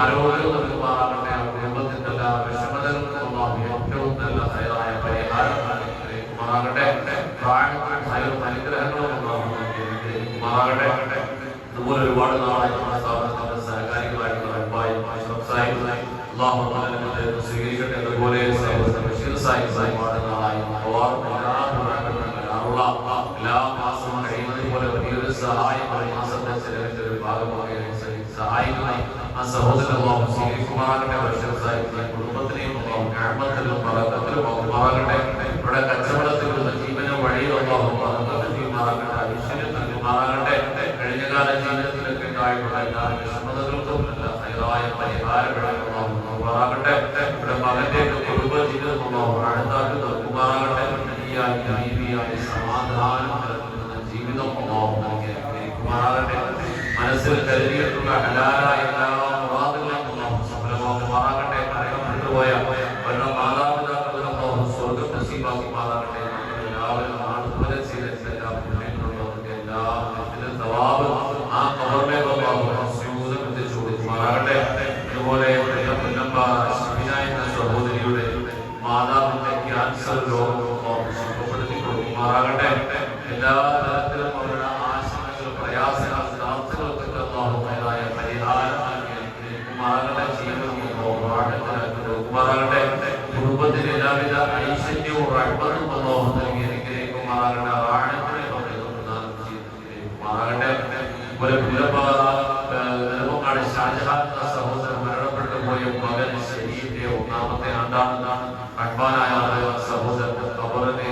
ആരോഗ്യം നൽകുമാറാകട്ടെ. കുടുംബത്തിന്റെ എല്ലാ വിഷമതകൾക്കും ഒരുപാട് നാളായി നമ്മുടെ സ്ഥാപനത്തിന്റെ സഹകാരികളായിട്ടുള്ള അബ്ബായി അള്ളാഹു സ്വീകരിക്കട്ടെ. അതുപോലെ ബഷീർ സാഹിബ് ഒരുപാട് നാളായി എല്ലാ മാസവും കഴിയുന്നത് പോലെ വലിയൊരു സഹായം മാസത്തെ ചെലവിന്റെ ഒരു ഭാഗമായി സഹായിക്കുന്ന ആ സഹോദരൻ അള്ളാഹു സ്വീകരിക്കുമാറാകട്ടെ. ബഷീർ സാഹിബ് കുടുംബത്തിനെയും ഞാമത്തിലും പറക്കത്തിലും ആകുമാറാകട്ടെ. ഇവിടെ കച്ചവടത്തിലുള്ള ജീവന വഴിയിൽ അള്ളാഹു നൽകുമാറാകട്ടെ, ഐശ്വര്യം നൽകുമാറാകട്ടെ. കഴിഞ്ഞകാല ജീവിതത്തിലൊക്കെ ഉണ്ടായിട്ടുള്ള എല്ലാ വിഷമതകൾക്കും എല്ലാ ഹൈറായ പരിഹാരങ്ങളാകട്ടെ. ഇവിടെ മകന്റെ കുടുംബ ജീവിതം ആഴത്താക്കി നൽകുമാറാകട്ടെ. സമാധാനം നൽകുന്ന ജീവിതം നൽകുമാറാകട്ടെ. മനസ്സിൽ കരുതിയിട്ടുള്ള ഹലാലായ എല്ലാ മുറാദുകളും സഫലമാകുമാറാകട്ടെ. മരണപ്പെട്ടുപോയ അവരുടെ മാതാപിതാക്കളും സ്വർഗ്ഗം നസീബാക്കുമാറാകട്ടെ. എല്ലാവരും ആളുപോലെ ചെയ്തെല്ലാം ആ കബറിലേക്ക് എത്തിച്ചു കൊടുക്കുമാറാകട്ടെ. അതുപോലെ എന്ന സഹോദരിയുടെ മാതാവിന്റെ ക്യാൻസർ രോഗം സുഖപ്പെടുത്തി കൊടുക്കുമാറാകട്ടെ. എല്ലാ തരത്തിലും അവരുടെ ആശങ്കകൾ, പ്രയാസങ്ങൾ, പ്രാർത്ഥനകൾക്കൊക്കെ അല്ലാഹുവിനായ പരിഹാരം നൽകുമാറാകട്ടെ. ജീവിതം കൊടുക്കുമാറാകട്ടെ. കുടുംബത്തിന് എല്ലാവിധ ഐശ്വര്യവും റഹ്മത്തും അല്ലാഹു നൽകി അനുഗ്രഹിക്കുമാറാകട്ടെ. ആഴത്തിനെ ഷാജഹാൻ സഹോദരൻ മരണപ്പെട്ടു പോയ മകൻ ശരീരത്തെ ഒന്നാമത്തെ ആണ്ടാണ് അഡ്വാനായ സഹോദരൻ ഖബറിനെ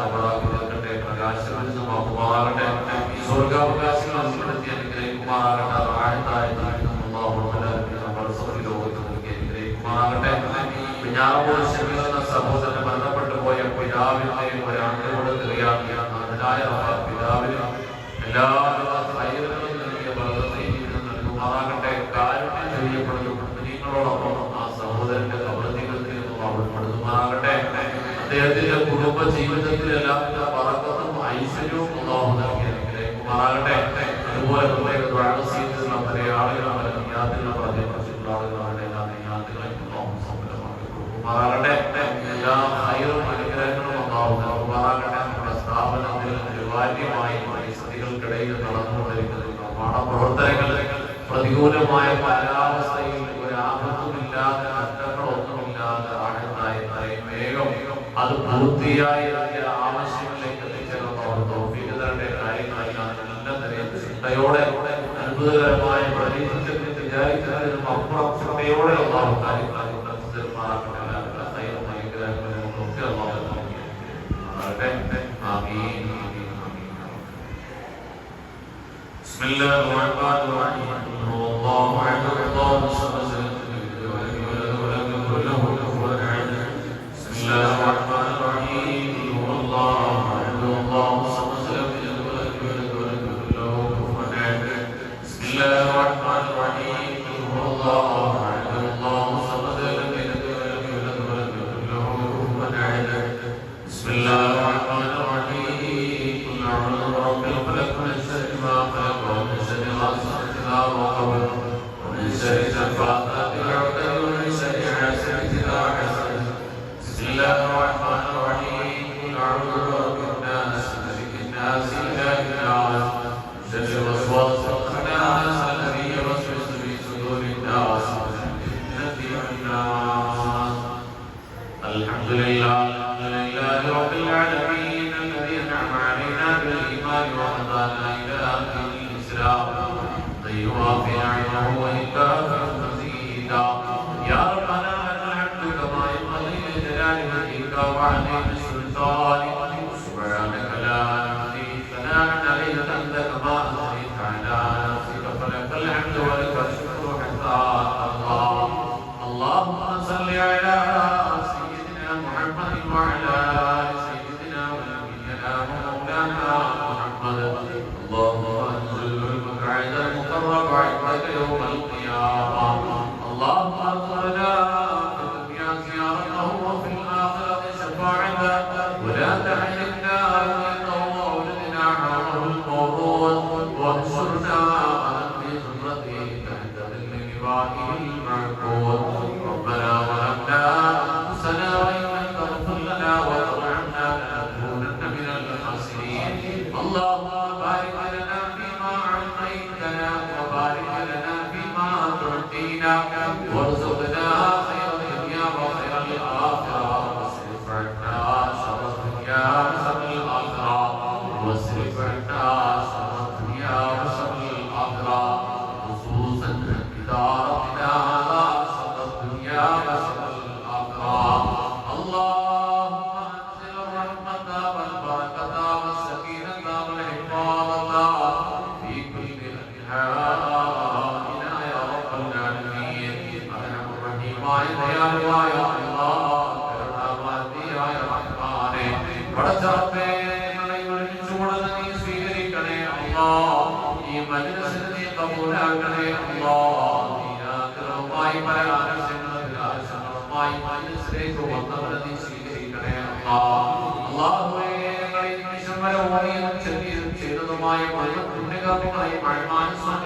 ഖബറാക്കി തീർക്കട്ടെ. പ്രകാശമാകുമാറാകട്ടെ. സ്വർഗാവകാശങ്ങൾ ഉൾപ്പെടുത്തി അനുഗ്രഹിക്കുമാറാകട്ടെ. ആഴത്തായ ലോകത്ത് നൽകി അനുഗ്രഹിക്കുമാറാകട്ടെ. ഞാനോട് ക്ഷമിക്കുന്ന സഹോദരൻ മരണപ്പെട്ടു പോയ പിതാവിന്റെ ഒരാണ്ടോട് അറിയാനായ പിതാവിന് എല്ലാവിധ ഹൈറുകളും നൽകിയ ജീവിതം നൽകുമാറാകട്ടെ. കാരുണ്യം ചെയ്യപ്പെടുന്ന കുഞ്ഞുങ്ങളോടൊപ്പം ആ സഹോദരന്റെ പ്രവൃത്തികൾക്ക് ഉൾപ്പെടുത്തുമാറാകട്ടെ. അദ്ദേഹത്തിന്റെ കുടുംബ ജീവിതത്തിൽ എല്ലാവിധ ബറക്കത്തും ഐശ്വര്യവും അല്ലാഹു നൽകി അനുഗ്രഹിക്കുമാറാകട്ടെ. അതുപോലെ ചെയ്തിട്ടുള്ള പല ആളുകളും പല നിയാത്തിലുള്ള പ്രതിപക്ഷിച്ചുള്ള ആളുകളുടെ എല്ലാ നിയാത്തുകളെയും സഫലമാക്കി കൊടുക്കുമാറാകട്ടെ. എല്ലാ ഹൈറും അനുഗ്രഹങ്ങളും അല്ലാഹു നൽകുമാറാകട്ടെ. നമ്മുടെ സ്ഥാപനത്തിൽ അനിവാര്യമായി പരിസ്ഥിതികൾക്കിടയിൽ നടന്നുകൊണ്ടിരിക്കുന്ന നിർമ്മാണ പ്രവർത്തനങ്ങൾ പ്രതികൂലമായ കാലാവസ്ഥയിൽ ഒരു ആപത്തുമില്ലാതെ നഷ്ടങ്ങളൊന്നുമില്ലാതെ ആഴത്തായി വേഗം അത് പൂർത്തിയായി ആവശ്യങ്ങളിലേക്ക് എത്തിച്ചേർന്ന കാര്യങ്ങളായി നല്ല നിലയിൽ ചിന്തയോടെ അത്ഭുതകരമായ പ്രതീക്ഷത്തിൽ വിചാരിക്കുന്നതിനും അപ്പുറം ശ്രദ്ധയോടെ ഉള്ള കാര്യങ്ങൾ بسم الله الرحمن الرحيم. الله أحد الله الصمد لم يلد ولم يكن له كفوا أحد. بسم الله الرحمن الرحيم. الله أحد الله الصمد لم يلد ولم يكن له كفوا أحد. بسم الله الرحمن الرحيم. الله أحد الله الصمد لم يلد ولم يكن له كفوا أحد. بسم الله الرحمن الرحيم. قل أعوذ برب الفلق من شر ما خلق ومن شر غاسق إذا وقب ومن شر النفاثات في العقد ومن شر حاسد إذا حسد. بسم الله الرحمن الرحيم. قل أعوذ برب الناس ملك الناس إله الناس من شر الوسواس الخناس الذي يوسوس في صدور الناس من فتنة الناس. الحمد لله رب العالمين الذي أنعم علينا بالإيمان وهدانا إلى دين الإسلام ضيوافي نعمه وإكافه مزيدا. يا ربنا لك الحمد كما ينبغي لجلال وجهك وعظيم سلطانك. سبحانك لا نحصي ثناء عليك أنت كما أثنيت على نفسك فلك الحمد ولك الشكر حتى ترضى. اللهم صل على سيدنا محمد وعلى آل سيدنا ونبينا ومولانا محمد. اللهم انزل المقعد المقرب عندك يوم القيامة. اللهم اغفرنا في الدنيا زيارته وفي الآخرة شفاعته ولا تحرمنا منه وولدنا حوله الموعود واحشرنا في زمرته تحت ظل لوائه المعبود. ربنا ظلمنا أنفسنا وإن لم تغفر لنا وترحمنا لنكونن من الخاسرين. اللهم بارك لنا فيما الدين وارزقنا خير الدنيا وخير الآخرة واصرف عنا شر الدنيا وشر الآخرة واصرف عنا شر الدنيا وشر الآخرة خصوصا إدارتنا على شر الدنيا وشر الآخرة اللهم أنزل الرحمة والبركة والسكينة والحفاظة في كل أنحائنا يا رب العالمين أرحم الراحمين يا الله كرامتي يا رحمن പടച്ചറപ്പേ ഞങ്ങളെ ഒരുമിച്ച് കൂടുന്ന നീ സ്വീകരിക്കണേ അല്ലാഹ് ഈ മജ്‌ലിസിനെ നീ കബൂലാക്കണേ അല്ലാഹ് നീ ആഗ്രഹമായി പല ആവശ്യങ്ങളുമായി മജ്‌ലിസിലേക്ക് വന്നവരെ നീ സ്വീകരിക്കണേ അല്ലാഹ് അല്ലാഹുവേ ഞങ്ങളെ ഈ നിമിഷം വരെ ഓടിയതും ചെറിയതും ചെയ്തതുമായ മുഴുവൻ പുണ്യകർമ്മങ്ങളെയും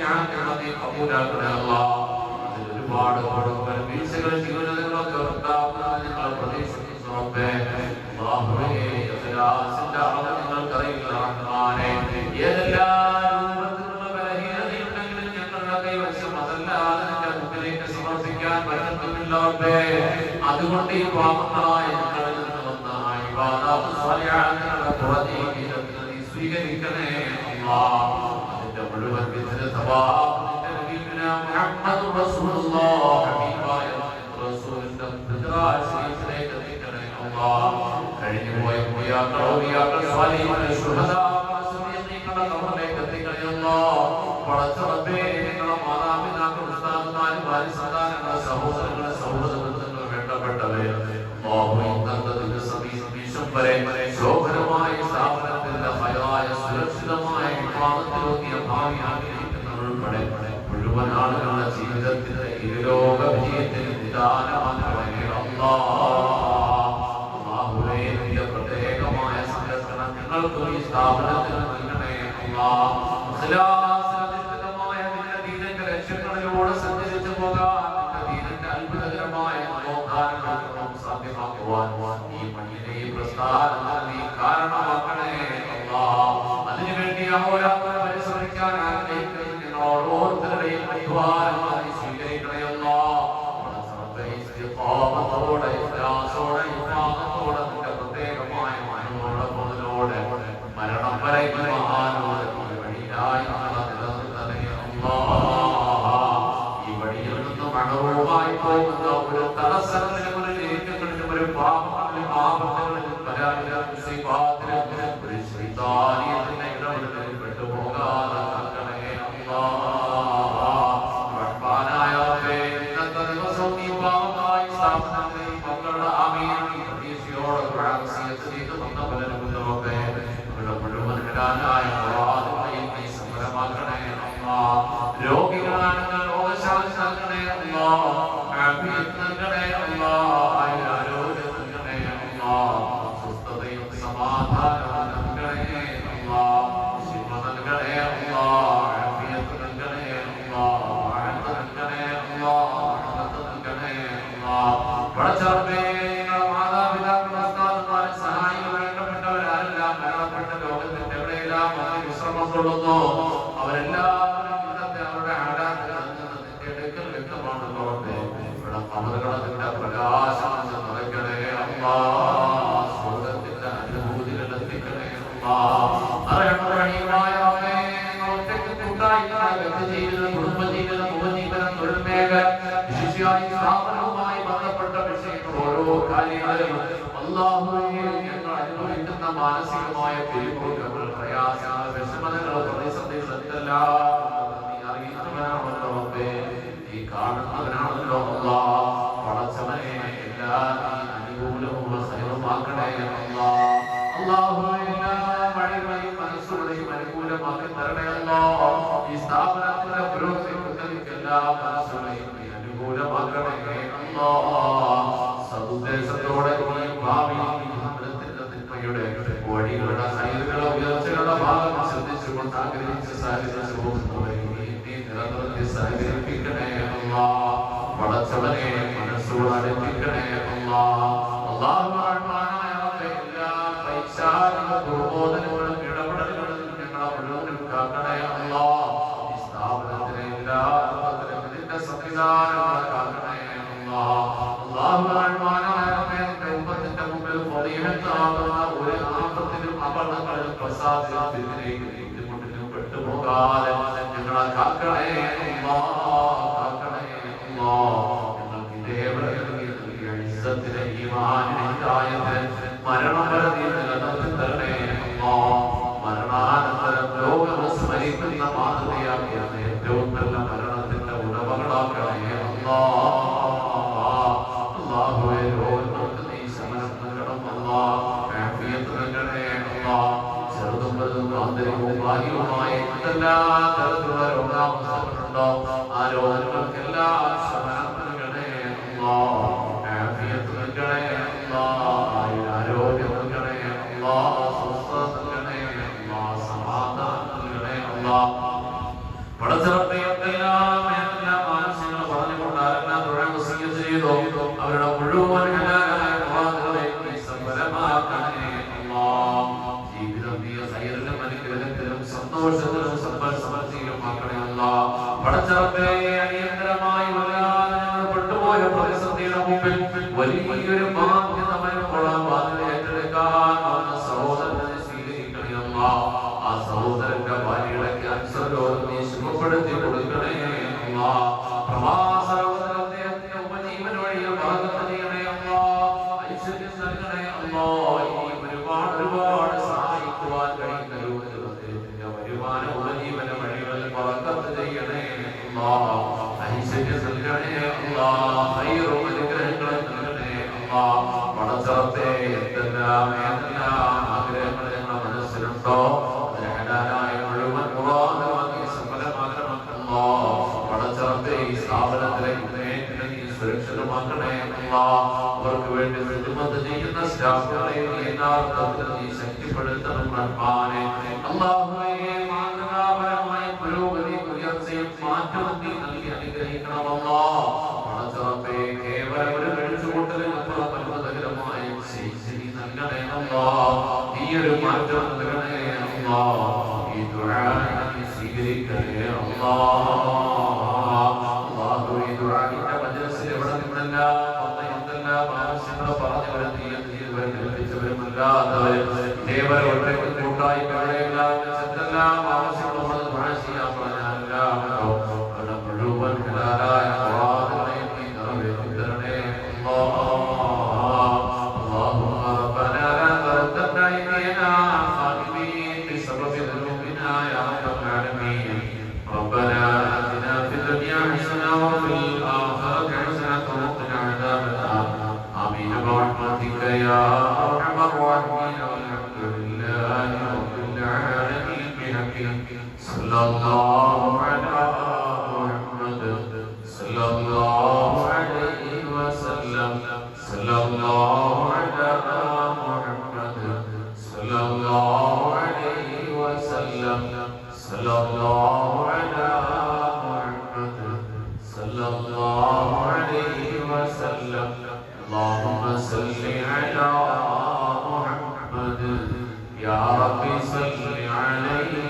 ഞങ്ങളെ നീ കബൂലാക്കണേ അല്ലാഹ് അതിൽ ഒരുപാട് വീഴ്ചകൾ ജീവിതങ്ങളൊക്കെ ഉണ്ടാകുന്നത് ഞങ്ങൾ പ്രതീക്ഷിക്കുന്നു റബ്ബേ അല്ലാഹുവേ ഇഖ്ലാസിന്റെ അളവ് നിങ്ങൾക്കറിയില്ല റഹ്മാനേ ഏതെല്ലാം രൂപത്തിലുള്ള ബലഹീനതയുണ്ടെങ്കിലും ഞങ്ങളുടെ കൈവശം അതല്ലാതെ നിന്റെ മുമ്പിലേക്ക് സമർപ്പിക്കാൻ പറ്റുന്നില്ല റബ്ബേ അതുകൊണ്ട് ഈ പാപങ്ങളായ ഞങ്ങളിൽ നിന്ന് വന്ന ഇബാദത്ത് സ്വാലിഹാത്തുകളുടെ പുറത്തേക്ക് നീ സ്വീകരിക്കണേ അല്ലാഹ് അതിന്റെ മുഴുവൻ വിധന സവാബ് നിന്റെ നബിയുനാ മുഹമ്മദ് റസൂലുള്ളാഹ് ഹബീബായ റസൂലിന്റെ ശരീരത്തിലേക്ക് നീക്കണേ അല്ലാഹ് കഴിഞ്ഞുപോയ മുയാക്കൾ സ്വാലിഹീങ്ങൾ ശുഹദാക്കൾ സിദ്ദീഖീങ്ങളുടെ ഖബറിലേക്ക് എത്തിക്കണേ അല്ലാഹ് പടച്ചറബ്ബേ ഞങ്ങളുടെ മാതാപിതാക്കൾ ഉസ്താദുമാർ വാരിസന്താനങ്ങൾ സഹോദരങ്ങൾ സഹോദരബന്ധങ്ങൾ വേണ്ടപ്പെട്ടവരെ അല്ലാഹു ഇന്നത്തെ സമീപം വരെ ശോഭനമായ സ്ഥാപനത്തിന്റെ ഹൈറായ സുരക്ഷിതമായ വിവാദത്തിലൊക്കിയ ഭാവി ആഗ്രഹിക്കുന്നവരുൾപ്പെടെ മുഴുവൻ ആളുകളുടെ ജീവിതത്തിന്റെ ഇരുലോക വിജയത്തിന് നിദാനമാക്കണേ അല്ലാഹുവേ നിന്റെ പ്രത്യേകമായ സംരക്ഷണം ഞങ്ങൾക്കും ഈ സ്ഥാപനത്തിന് നൽകണേ അല്ലാഹ് ഇഖ്ലാസിനധിഷ്ഠിതമായ നിന്റെ ദീനിന്റെ ലക്ഷ്യങ്ങളിലൂടെ സഞ്ചരിച്ചു പോകാൻ നിന്റെ ദീനിന്റെ അത്ഭുതകരമായ നവോത്ഥാനങ്ങൾ സാധ്യമാക്കുവാൻ ഈ മണ്ണിലെ ഈ പ്രസ്ഥാനത്തിന് നീ കാരണമാക്കണേ അല്ലാഹ് അതിനുവേണ്ടി അഹോരാത്രം പരിശ്രമിക്കാൻ ആഗ്രഹിക്കുന്ന ഞങ്ങൾ ഓരോരുത്തരുടെയും അധ്വാനമായി സ്വീകരിക്കണേ അല്ലാഹ് ഇസ്തിഖാമത്തോടെ ഇഖ്ലാസോടെ ഇബാദത്തോടെ നിന്റെ പ്രത്യേകമായ മനോടെ മുതലോടെ മരണം വരെ ഈമാനോടെ വഴിയായി നിലനിർത്തണേ അല്ലാഹ് ഈ വഴിയിൽ നിന്ന് മണവുമായി പോകുന്ന ഒരു തടസ്സങ്ങളിലും ഒരു നീക്കങ്ങളിലും ഒരു പാപങ്ങളിലും ആപത്തുകളിലും പരാതിയിലും മുസീബത്തിലും ഒരു ശൈത്താനിയത്തിന്റെ ഇടപെടലിൽ പെട്ടുപോകാതെ കാക്കണേ അല്ലാഹ് റഹ്മാനായ റബ്ബേ ഇന്നത്തെ ദിവസം നീ പാപമായി സ്ഥാപനത്തിൽ മക്കളുടെ ആമീൻ പ്രതീക്ഷയോടെ പ്രാർത്ഥിച്ച് ചെയ്ത് വന്ന പലരും റബ്ബേ ഇവിടെ മുഴുവൻ വരാനായ മുറാദുകളെയും നീ സഫലമാക്കണേ അല്ലാഹ് രോഗികളാണെങ്കിൽ രോഗശാന്തി നൽകണേ അല്ലാഹ് ആഫിയത്ത് നൽകണേ അല്ലാഹ് ആരോഗ്യം നൽകണേ അല്ലാഹ് സ്വസ്ഥതയും സമാധാനവും നൽകണേ അല്ലാഹ് ശിഫ നൽകണേ അല്ലാഹ് ആഫിയത്ത് നൽകണേ അല്ലാഹ് ആനന്ദ നൽകണേ അല്ലാഹ് നൽകണേ അല്ലാഹ് പടച്ചറബ്ബേ ഞങ്ങളുടെ മാതാപിതാക്കൾ ഉസ്താദുമാർ സഹായികൾ വേണ്ടപ്പെട്ടവരെല്ലാം മരണപ്പെട്ട ലോകത്തിന്റെ എവിടെയെല്ലാം വിശ്രമം കൊള്ളുന്നു അവരെല്ലാവരും ഇന്നത്തെ അവരുടെ ആരാധന നിന്റെ അടുക്കൽ വ്യക്തമാണല്ലോ റബ്ബേ ഇവിടെ കബറുകളുടെ പ്രകാശം നിറയ്ക്കണേ അല്ലാഹ് സ്വർഗ്ഗത്തിന്റെ അനുഭൂതികൾ എത്തിക്കണേ അല്ലാഹ് റഹീമായ റബ്ബേ ഒറ്റയ്ക്ക് കൂട്ടായി വ്യക്തിജീവിതം കുടുംബജീവിതം ഉപജീവനം തൊഴിൽ മേഖല വിശേഷിയായി സ്ഥാപനവുമായി ബന്ധപ്പെട്ട വിഷയങ്ങൾ ഓരോ കാര്യങ്ങളിലും അല്ലാഹുവേ ഞങ്ങൾ അനുഭവിക്കുന്ന മാനസികമായ പിരിമുറുക്കങ്ങൾ പ്രയാസങ്ങൾ വിഷമതകൾ പ്രതിസന്ധികൾ എന്തെല്ലാം നീ അറിയുന്നവനാണല്ലോ റബ്ബേ നീ കാണുന്നവനാണല്ലോ അല്ലാഹ് പടച്ചവനെ എല്ലാം നീ അനുകൂലവും സഹമാക്കണേ അല്ലാഹ് അല്ലാഹുവേ എല്ലാ വഴികളെയും മനസ്സുകളെയും അനുകൂലമാക്കി തരണേ അല്ലാഹ് ഈ സ്ഥാപനത്തിന്റെ പുരോഗതിക്ക് എല്ലാ മനസ്സുകളെയും നീ അനുകൂലമാക്കണേ അല്ലാഹ് സദുദ്ദേശത്തോടെ ഈ ഭാവിയിൽ തിന്മയുടെ വഴികളുടെ ഹൈറുകളുടെ ഉയർച്ചകളുടെ ഭാഗം ശ്രദ്ധിച്ചുകൊണ്ട് ആഗ്രഹിച്ച് സഹകരിച്ചു പോകുന്നവരെ നീ നിലനിർത്തി സഹകരിപ്പിക്കണേ അല്ലാഹ് പടച്ചവനെ മനസ്സുകൾ അടുപ്പിക്കണേ അല്ലാഹ് അല്ലാഹു റഹ്മാനായ റബ്ബേ എല്ലാ പൈശാചിക ദുർബോധനങ്ങളും ഇടപെടലുകളും ഞങ്ങളെ മുഴുവനും കാക്കണേ അല്ലാഹ് ഈ സ്ഥാപനത്തിലെ എല്ലാ അർത്ഥത്തിലും ഇതിന്റെ സത്യം സംവിധാനങ്ങളെ കാക്കണേ അല്ലാഹുവിന്റെ ഉമ്മത്തിന്റെ മുമ്പിൽ ഫളീഹത്താകുന്ന ഒരു ആപത്തിലും അപകടങ്ങളിലും പ്രസാദത്തിലേക്ക് ബുദ്ധിമുട്ടിലും പെട്ടുപോകാതെ ഞങ്ങളെ കാക്കണേ മരണാനന്തരം ലോകം സ്മരിക്കുന്ന മാതൃകയാക്കിയ ഏറ്റവും നല്ല മരണത്തിന്റെ ഉടമകളാക്കണേ അല്ലാഹുവേ ലോകങ്ങൾക്ക് നീ ശമനം നൽകണം ആഫിയത്ത് നൽകണേ ചെറുതും വലുതും ആന്തരികവും ബാഹ്യവുമായ എന്തെല്ലാ തരത്തിലുള്ള രോഗാവസ്ഥകളുണ്ടോ ആ രോഗങ്ങൾക്കെല്ലാം ശമനം നൽകണേ ആഫിയത്ത് നൽകണേ ആരോഗ്യം നൽകണേ സ്വസ്ഥത നൽകണേ സമാധാനം നൽകണേ പടച്ചവരുടെ എന്തെല്ലാം മാനസികങ്ങൾ പറഞ്ഞുകൊണ്ട് ആരെല്ലാം തൊഴാൻ വസിയ്യത്ത് ചെയ്തോ അവരുടെ മുഴുവൻ സഫലമാക്കണേ ജീവിതം നീ സൈറിലും അനുഗ്രഹത്തിലും സന്തോഷത്തിലും സമൃദ്ധിയിലും ആക്കണേ പടച്ചവരുടെ അടിയന്തരമായി വല്ലാതെ പെട്ടുപോയ പ്രതിസന്ധിയുടെ മുമ്പിൽ വലിയൊരു ബാധ്യത വരുമ്പോൾ ആ ബാധ്യത ഏറ്റെടുക്കാൻ വന്ന സഹോദരനെ സ്വീകരിക്കണേ ആ സഹോദരന്റെ ഭാര്യയുടെ ക്യാൻസർ രോഗം നീ സുഖപ്പെടുത്തി കൊടുക്കണേ പ്രവാസ അദ്ദേഹത്തിന്റെ ഉപജീവന വഴിയിൽ ഭാഗത്ത് ചെയ്യണേ ഐശ്വര്യം നൽകണേ ഒരുപാട് സഹായിക്കുവാൻ കഴിയുന്ന രൂപത്തിൽ അദ്ദേഹത്തിന്റെ വരുമാന ഉപജീവന വഴികളിൽ ഭാഗത്ത് ചെയ്യണേ ഐശ്വര്യം നൽകണേ അനുഗ്രഹങ്ങളെ നൽകണേ പടച്ചറത്തെ എന്തെല്ലാം ആഗ്രഹങ്ങൾ ഞങ്ങളുടെ മനസ്സിലുണ്ടോ മുഴുവൻ സഫലമാക്കണമല്ലോ പടച്ചറത്തെ ഈ സ്ഥാപനത്തിലെ സുരക്ഷിതമാക്കണേ അവർക്ക് വേണ്ടി ഹിദ്മത്ത് ചെയ്യുന്ന സ്റ്റാഫുകളെ എല്ലാവർക്കും നീ ശക്തിപ്പെടുത്തണം റഹ്മാനെ അല്ലാഹുവേ മാതൃകാപരമായ പുരോഗതി ഉയർച്ചയും മാറ്റവും നീ നൽകി അനുഗ്രഹിക്കണമല്ലോ പടച്ചറത്തെ കേവലം ഒരു കഴിച്ചുകൂട്ടലിനപ്പുറം അത്ഭുതകരമായ ശൈശി നൽകണേ ഈ ഒരു മാറ്റം നൽകണേ ഈ ദുആ നീ സ്വീകരിക്കണേ അല്ലാഹുവേ ദുആഇന്റെ മജ്‌ലിസിൽ ഇവിടെ നിന്നെല്ലാം എന്തെല്ലാം ആവശ്യങ്ങൾ പറഞ്ഞവരും ദേവരെ ഒറ്റയ്ക്ക് കൂട്ടായി എന്തെല്ലാം ആവശ്യങ്ങളും അത് ദുആ ചെയ്യാൻ പറഞ്ഞാൽ അവിടെ മുഴുവൻ ഹലാലായ ഖുർആനെ നീ നിറവേറ്റി തരണേ اللهم ربنا لا تردنا إلينا خائبين بسبب ذنوبنا يا رب العالمين ربنا آتنا في الدنيا حسنة وفي الآخرة حسنة وقنا عذاب النار آمين برحمتك يا أرحم الراحمين والحمد لله رب العالمين بحقك صلى الله على محمد صلى الله عليه وسلم صلى الله على محمد صلى الله عليه وسلم صلى الله على محمد صلى الله عليه وسلم اللهم صل على محمد يا رب صل عليه